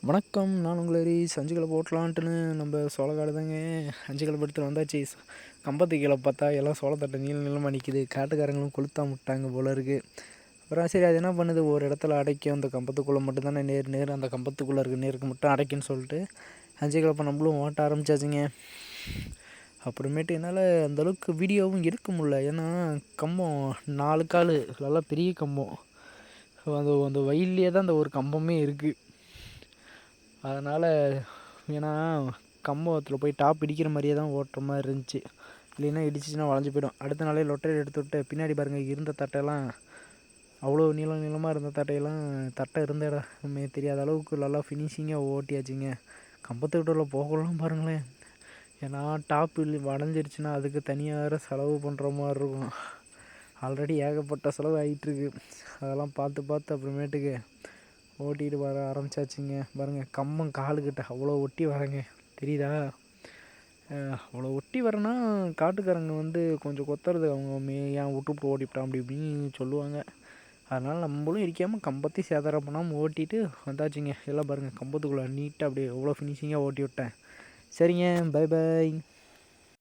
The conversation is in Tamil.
வணக்கம். நான் உங்கள் ஹரிஷ். அஞ்சுகளை போட்டலான்ட்டுன்னு நம்ம சோளக்காடு தாங்க. அஞ்சுகளை படுத்துட்டு வந்தாச்சு. கம்பத்து கீழே பார்த்தா எல்லாம் சோளத்தட்டை நீளமாக நிற்கிது. காட்டுக்காரங்களும் கொளுத்தா விட்டாங்க போல இருக்குது. அப்புறம் சரி அது என்ன பண்ணுது, ஒரு இடத்துல அடைக்கும். அந்த கம்பத்துக்குள்ளே மட்டும் தானே நேர் அந்த கம்பத்துக்குள்ளே இருக்க நேருக்கு மட்டும் அடைக்குன்னு சொல்லிட்டு அஞ்சுகளை இப்போ நம்மளும் ஓட்ட ஆரம்பிச்சாச்சுங்க. அப்புறமேட்டு என்னால் அந்தளவுக்கு வீடியோவும் எடுக்க முடில. ஏன்னா கம்பம் 4 கால் நல்லா பெரிய கம்பம். அந்த அந்த வயல்லையே தான் அந்த ஒரு கம்பமே இருக்குது. அதனால் ஏன்னா கம்பத்தில் போய் டாப் இடிக்கிற மாதிரியே தான் ஓட்டுற மாதிரி இருந்துச்சு. இல்லைன்னா இடிச்சிச்சின்னா வளைஞ்சி போயிடும். அடுத்த நாளே லொட்டரி எடுத்து விட்டு பின்னாடி பாருங்கள் இருந்த தட்டையெல்லாம் அவ்வளோ நீளமாக இருந்த தட்டையெல்லாம் தட்டை இருந்த இடமே தெரியாத அளவுக்கு நல்லா ஃபினிஷிங்காக ஓட்டியாச்சுங்க. கம்பத்துக்கிட்ட போகலாம் பாருங்களேன். ஏன்னா டாப் வளைஞ்சிருச்சுன்னா அதுக்கு தனியாக வேறு செலவு பண்ணுற மாதிரி இருக்கும். ஆல்ரெடி ஏகப்பட்ட செலவு ஆகிட்டுருக்கு. அதெல்லாம் பார்த்து அப்புறமேட்டுக்கு ஓட்டிகிட்டு வர ஆரம்பிச்சாச்சுங்க. பாருங்கள் கம்பம் காலுக்கிட்ட அவ்வளோ ஒட்டி வரேங்க, தெரியுதா? அவ்வளோ ஒட்டி வரேன்னா காட்டுக்காரங்க கொஞ்சம் கொத்துறது அவங்க ஏன் விட்டுவிட்டு ஓடிவிட்டான் அப்படி இப்படின்னு சொல்லுவாங்க. அதனால் நம்மளும் இடிக்காமல் கம்பத்தையும் சேதாரம் பண்ணாமல் ஓட்டிகிட்டு வந்தாச்சுங்க. எல்லாம் பாருங்கள் கம்பத்துக்குள்ளே நீட்டாக அப்படியே எவ்வளோ ஃபினிஷிங்காக ஓட்டி விட்டேன். சரிங்க, பை பாய்.